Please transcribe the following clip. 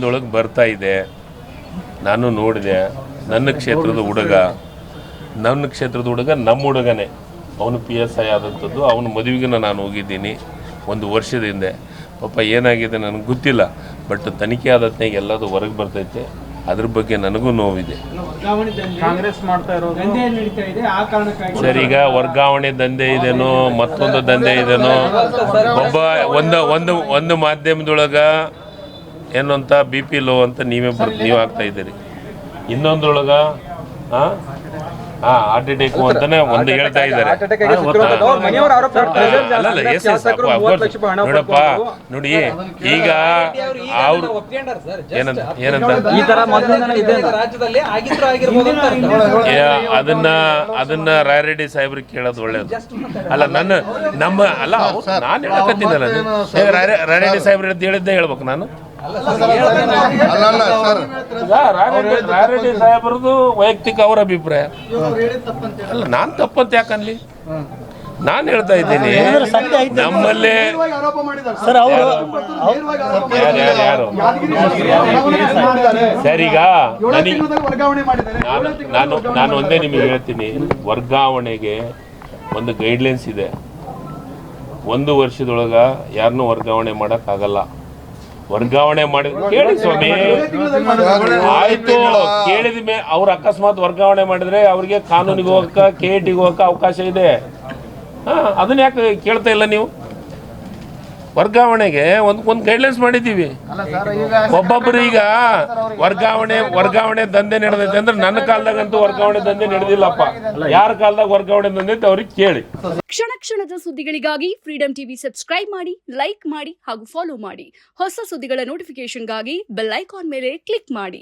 ಒಳಗೆ ಬರ್ತಾ ಇದೆ. ನಾನು ನೋಡಿದೆ. ನನ್ನ ಕ್ಷೇತ್ರದ ಹುಡುಗ ನಮ್ಮ ಹುಡುಗನೇ. ಅವನು PSI ಆದಂಥದ್ದು. ಅವನ ಮದುವೆಗೆ ನಾನು ಹೋಗಿದ್ದೀನಿ 1 ವರ್ಷದ ಹಿಂದೆ. ಪಾಪ ಏನಾಗಿದೆ ನನಗೆ ಗೊತ್ತಿಲ್ಲ, ಬಟ್ ತನಿಖೆ ಆದತ್ನಾಗ ಎಲ್ಲದು ಹೊರಗೆ ಬರ್ತೈತೆ. ಅದ್ರ ಬಗ್ಗೆ ನನಗೂ ನೋವಿದೆ. ಸರ್, ಈಗ ವರ್ಗಾವಣೆ ದಂಧೆ ಇದೆನೋ ಮತ್ತೊಂದು ದಂಧೆ ಇದೆನೋ, ಒಂದು ಮಾಧ್ಯಮದೊಳಗೆ ಏನು ಅಂತ BP ಲೋ ಅಂತ ನೀವು ಆಗ್ತಾ ಇದ್ದೀರಿ, ಇನ್ನೊಂದ್ರೊಳಗೆ ಹಾರ್ಟ್ ಅಟ್ಯಾಕ್ ಅಂತಾನೆ ಒಂದು ಹೇಳ್ತಾ ಇದ್ದಾರೆ. ನೋಡಪ್ಪ ನೋಡಿ, ಈಗ ಅವ್ರು ಏನಂತ ಅದನ್ನ ರಾಯರೆಡ್ಡಿ ಸಾಹೇಬ್ರಿಗೆ ಕೇಳೋದು ಒಳ್ಳೇದು ಅಲ್ಲ. ನಾನು ಹೇಳಕತ್ತೀನಲ್ಲ, ರಾಯರೆಡ್ಡಿ ಸಾಹೇಬ್ರ ಹೇಳಿದ್ದೆ ಹೇಳ್ಬೇಕು ನಾನು. ರಾಯರೆಡ್ಡಿ ಸಾಹೇಬ್ರದ್ದು ವೈಯಕ್ತಿಕ ಅವ್ರ ಅಭಿಪ್ರಾಯ ಅಲ್ಲ, ನಾನು ತಪ್ಪಂತ ಯಾಕನ್ಲಿ. ನಾನು ಹೇಳ್ತಾ ಇದ್ದೀನಿ, ನಮ್ಮಲ್ಲಿ ಯಾರು ಸರ್, ಈಗ ನಾನು ಒಂದೇ ನಿಮಗೆ ಹೇಳ್ತೀನಿ, ವರ್ಗಾವಣೆಗೆ ಒಂದು ಗೈಡ್ಲೈನ್ಸ್ ಇದೆ. 1 ವರ್ಷದೊಳಗ ಯಾರನ್ನೂ ವರ್ಗಾವಣೆ ಮಾಡೋಕ್ಕಾಗಲ್ಲ. ವರ್ಗಾವಣೆ ಮಾಡಿ ಕೇಳಿ ಸ್ವಾಮಿ, ಆಯ್ತು ಕೇಳಿದ ಮೇಲೆ ಅವ್ರು ಅಕಸ್ಮಾತ್ ವರ್ಗಾವಣೆ ಮಾಡಿದ್ರೆ ಅವ್ರಿಗೆ ಕಾನೂನಿಗೆ ಹೋಗಕ್ಕ KATಗೆ ಹೋಗಕ್ಕ ಅವಕಾಶ ಇದೆ. ಅದನ್ನ ಯಾಕೆ ಕೇಳ್ತಾ ಇಲ್ಲ ನೀವು? ವರ್ಗಾವಣೆಗೆ ಒಂದು ಗೈಡ್ಲೈನ್ಸ್ ಮಾಡಿದ್ದೀವಿ. ಒಬ್ಬೊಬ್ಬರು ಈಗ ವರ್ಗಾವಣೆ ದಂಧೆ ನಡೆದೈತೆ ಅಂದ್ರೆ ನನ್ನ ಕಾಲದಾಗಂತೂ ವರ್ಗಾವಣೆ ದಂಧೆ ನಡೆದಿಲ್ಲಪ್ಪ. ಯಾರ ಕಾಲದಾಗ ವರ್ಗಾವಣೆ ದಂಧೆ ಐತೆ ಅವ್ರಿಗೆ ಕೇಳಿ. ಕ್ಷಣದ ಸುದ್ದಿಗಳಿಗಾಗಿ ಫ್ರೀಡಂ ಟಿವಿ ಸಬ್ಸ್ಕ್ರೈಬ್ ಮಾಡಿ, ಲೈಕ್ ಮಾಡಿ ಹಾಗೂ ಫಾಲೋ ಮಾಡಿ. ಹೊಸ ಸುದ್ದಿಗಳ ನೋಟಿಫಿಕೇಶನ್ಗಾಗಿ ಬೆಲ್ ಐಕಾನ್ ಮೇಲೆ ಕ್ಲಿಕ್ ಮಾಡಿ.